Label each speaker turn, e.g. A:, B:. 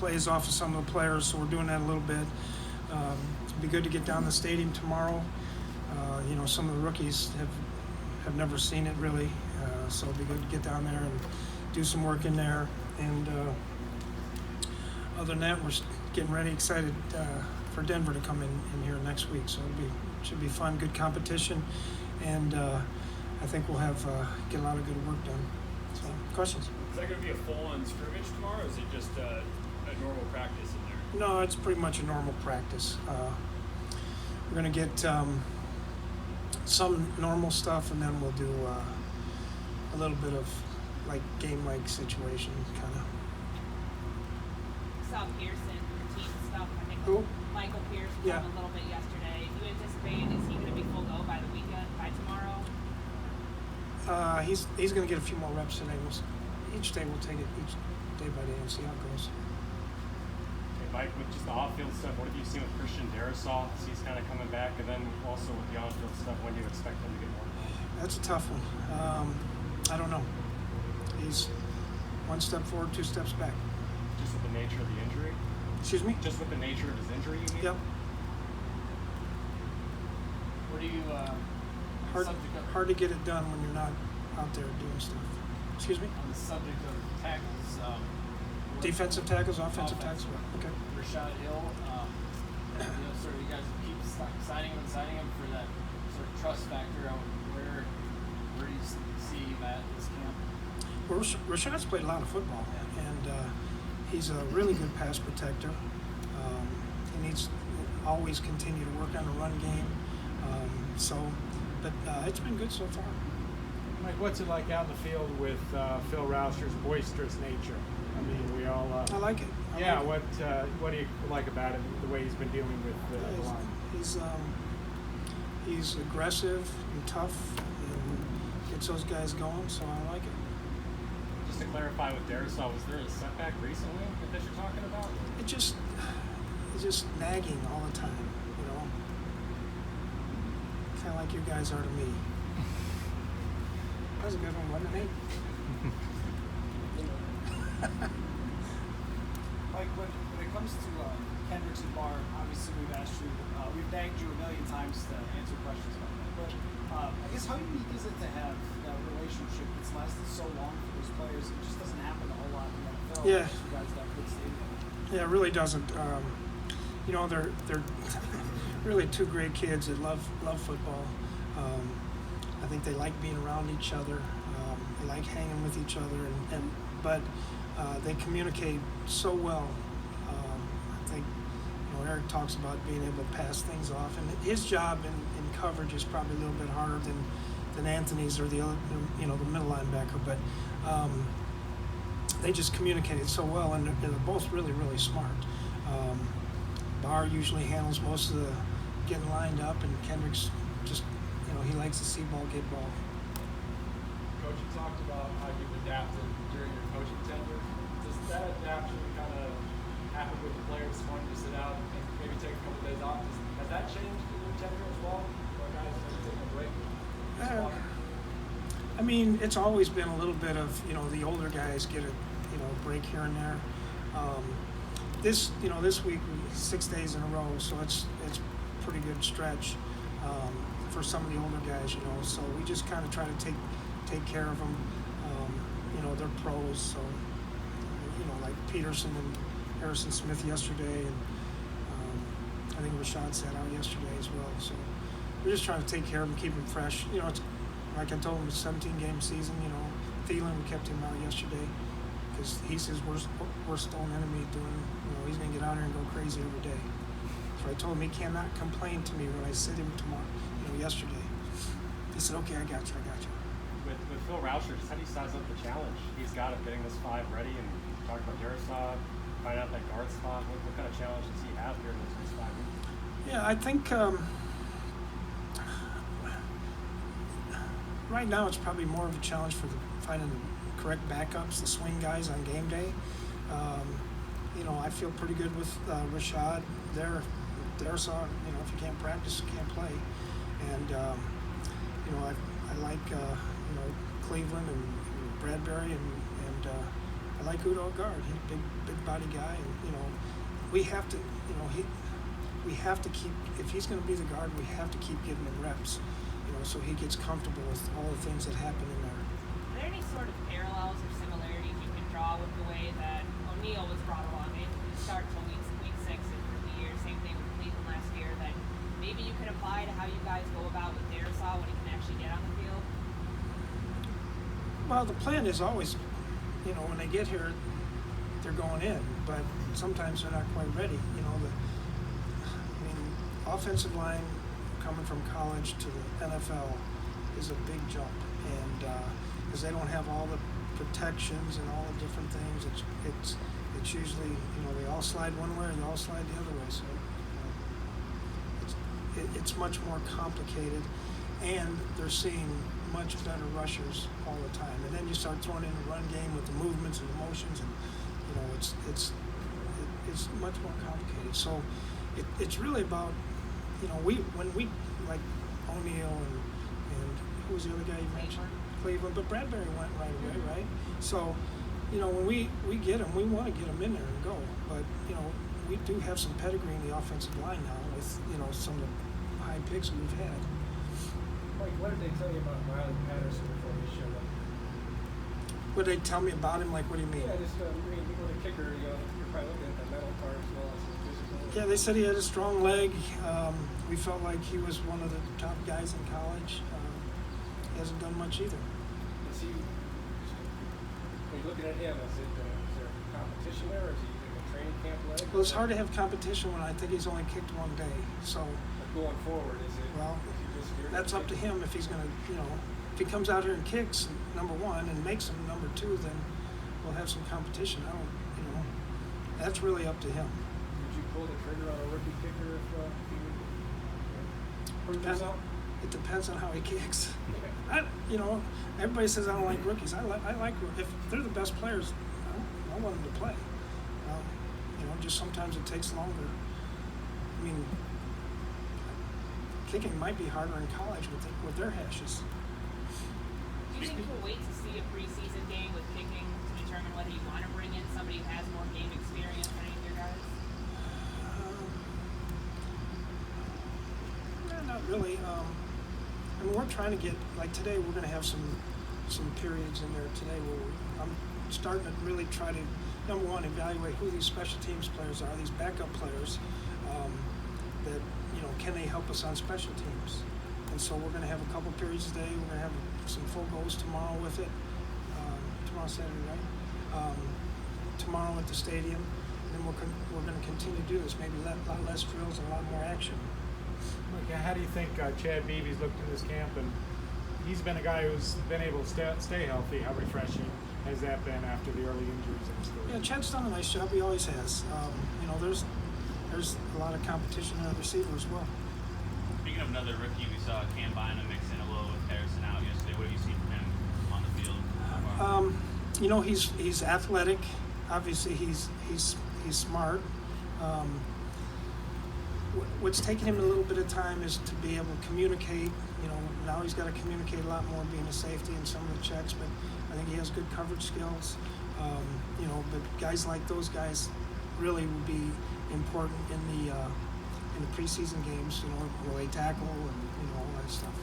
A: plays off of some of the players, so we're doing that a little bit. It'd be good to get down to the stadium tomorrow. Some of the rookies have never seen it really, so it'd be good to get down there and do some work in there. And other than that, we're getting ready, excited for Denver to come in here next week. So should be fun, good competition, and I think we'll get a lot of good work done. So, questions?
B: Is that going to be a full-on scrimmage tomorrow, or is it just a normal practice in there?
A: No, it's pretty much a normal practice. We're going to get some normal stuff, and then we'll do a little bit of like game-like situation, kind of.
C: Saw Pearson routine stuff. I think
A: Who?
C: Michael Pierce was on a little bit yesterday. Do you anticipate, is he going to be full go by the weekend, by tomorrow?
A: He's going to get a few more reps today. Each day we'll take it each day by day and see how it goes.
D: Okay, Mike, with just the off-field stuff, what have you seen with Christian Darrisaw? He's kind of coming back, and then also with the on-field stuff, when do you expect him to get more?
A: That's a tough one. I don't know. He's one step forward, two steps back.
D: Just with the nature of the injury?
A: Excuse me?
D: Just with the nature of his injury, you mean?
A: Yep.
E: What do you
A: Hard to get it done when you're not out there doing stuff. Excuse me?
E: on the subject of tackles?
A: Defensive tackles, offensive tackles? Okay.
E: Rashad Hill, sort of you guys keep signing him for that sort of trust factor. Where do you see him at this camp?
A: Well, Rashad's played a lot of football, and he's a really good pass protector. He needs to always continue to work on the run game. But it's been good so far.
F: Mike, what's it like out in the field with Phil Rauscher's boisterous nature? I mean, we all.
A: I like it.
F: What do you like about it? The way he's been dealing with the line.
A: He's aggressive and tough, and gets those guys going. So I like it.
D: Just to clarify with Darrisaw, was there a setback recently that you're talking about?
A: It's just nagging all the time, kind of like you guys are to me. That was a good one, wasn't it?
G: Mike, when it comes to Kendricks and Barr, obviously we've asked you, we've nagged you a million times to answer questions about that. But I guess how unique is it to have that relationship that's lasted so long for those players? It just doesn't happen a whole lot in the NFL.
A: Yeah.
G: You guys that good stadium.
A: Yeah, it really doesn't. They're really two great kids that love football. I think they like being around each other. They like hanging with each other, but they communicate so well. I think Eric talks about being able to pass things off, and his job in coverage is probably a little bit harder than Anthony's or the other, the middle linebacker. But they just communicated so well, and they're both really, really smart. Barr usually handles most of the getting lined up, and Kendricks just, he likes to see ball, get ball.
B: Coach, you talked about how you've adapted during your coaching tenure. Does that adaptation kind of happen with the players wanting to sit out and maybe take a couple of days off? Has that changed in your tenure as well? Or guys taking a break?
A: I mean, it's always been a little bit of, the older guys get a break here and there. This week 6 days in a row, so it's a pretty good stretch for some of the older guys, So we just kind of try to take care of them. They're pros, so like Peterson and Harrison Smith yesterday, and I think Rashad sat out yesterday as well. So we're just trying to take care of them, keep them fresh. It's like I told him, it's a 17-game season. Thielen, we kept him out yesterday because he's his worst own enemy. He's gonna get out here and go crazy every day. So I told him he cannot complain to me when I sit him tomorrow. Yesterday, he said, "Okay, I got you."
D: With Phil Rauscher, just how do you size up the challenge he's got of getting this 5 ready, and talk about Darrisaw, find out that guard spot? What kind of challenge does he have here in those next 5 weeks?
A: Yeah, I think right now it's probably more of a challenge for finding the correct backups, the swing guys on game day. I feel pretty good with Rashad there. Darrisaw, if you can't practice, you can't play. And I like Cleveland and Bradbury, and I like Udo at guard. He's a big body guy, and we have to, we have to keep, if he's going to be the guard, we have to keep giving him reps, so he gets comfortable with all the things that happen in there.
C: Are there any sort of parallels or similarities you can draw with the way that O'Neal was brought along? It didn't start till week 6 of the year. Same thing with Cleveland last year. That maybe you could apply to how you guys go about with Darrisaw when he can actually get on the field.
A: Well, the plan is always, when they get here, they're going in, but sometimes they're not quite ready. Offensive line coming from college to the NFL is a big jump, and because they don't have all the protections and all the different things, it's usually they all slide one way or they all slide the other way. So it's much more complicated, and they're seeing much better rushers all the time. And then you start throwing in the run game with the movements and the motions, and it's much more complicated. So it's really about when we like O'Neal and who was the other guy you mentioned? Cleveland, but Bradbury went right away, right? So when we get him, we want to get him in there and go, but we do have some pedigree in the offensive line now with some of the high picks that we've had.
H: Mike, what did they tell you about Riley Patterson before he showed up?
A: What did they tell me about him? Like, what do you mean?
H: Yeah, just the kicker. You're probably looking at the mental part as well as his physical.
A: Yeah, they said he had a strong leg. We felt like he was one of the top guys in college. He hasn't done much either.
H: Is he? When you're looking at him, is there competition there, or is he in a training camp leg?
A: Well, it's hard to have competition when I think he's only kicked one day. So.
H: But going forward, is it?
A: Well,
H: is he just here
A: that's up to him if he's going to, if he comes out here and kicks number one and makes him number two, then we'll have some competition. That's really up to him.
H: Would you pull the trigger on a rookie kicker if he would prove himself?
A: It depends on how he kicks. Everybody says I don't like rookies. I like if they're the best players, I want them to play. Just sometimes it takes longer. I mean, kicking might be harder in college with their hashes.
C: Do you think we'll wait to see a preseason game with kicking to determine whether you want to bring in somebody who has more game experience than any of your guys?
A: Not really. We're trying to get, like today, we're going to have some periods in there today where I'm starting to really try to, number one, evaluate who these special teams players are, these backup players, that, can they help us on special teams? And so we're going to have a couple periods today. We're going to have some full goals tomorrow with it. Tomorrow Saturday, right? Tomorrow at the stadium. And then we're going to continue to do this. Maybe a lot less drills and a lot more action.
F: Okay, how do you think Chad Beebe's looked in this camp? And he's been a guy who's been able to stay healthy. How refreshing has that been after the early injuries in his career?
A: Yeah, Chad's done a nice job. He always has. There's a lot of competition in the receiver as well.
I: Speaking of another rookie, we saw Cam Bynum mix in a little with Harrison out yesterday. What have you seen from him on the field?
A: He's athletic. Obviously, he's smart. What's taken him a little bit of time is to be able to communicate. Now he's got to communicate a lot more, being a safety in some of the checks. But I think he has good coverage skills. But guys like those guys really would be important in the preseason games. Where they tackle and all that stuff.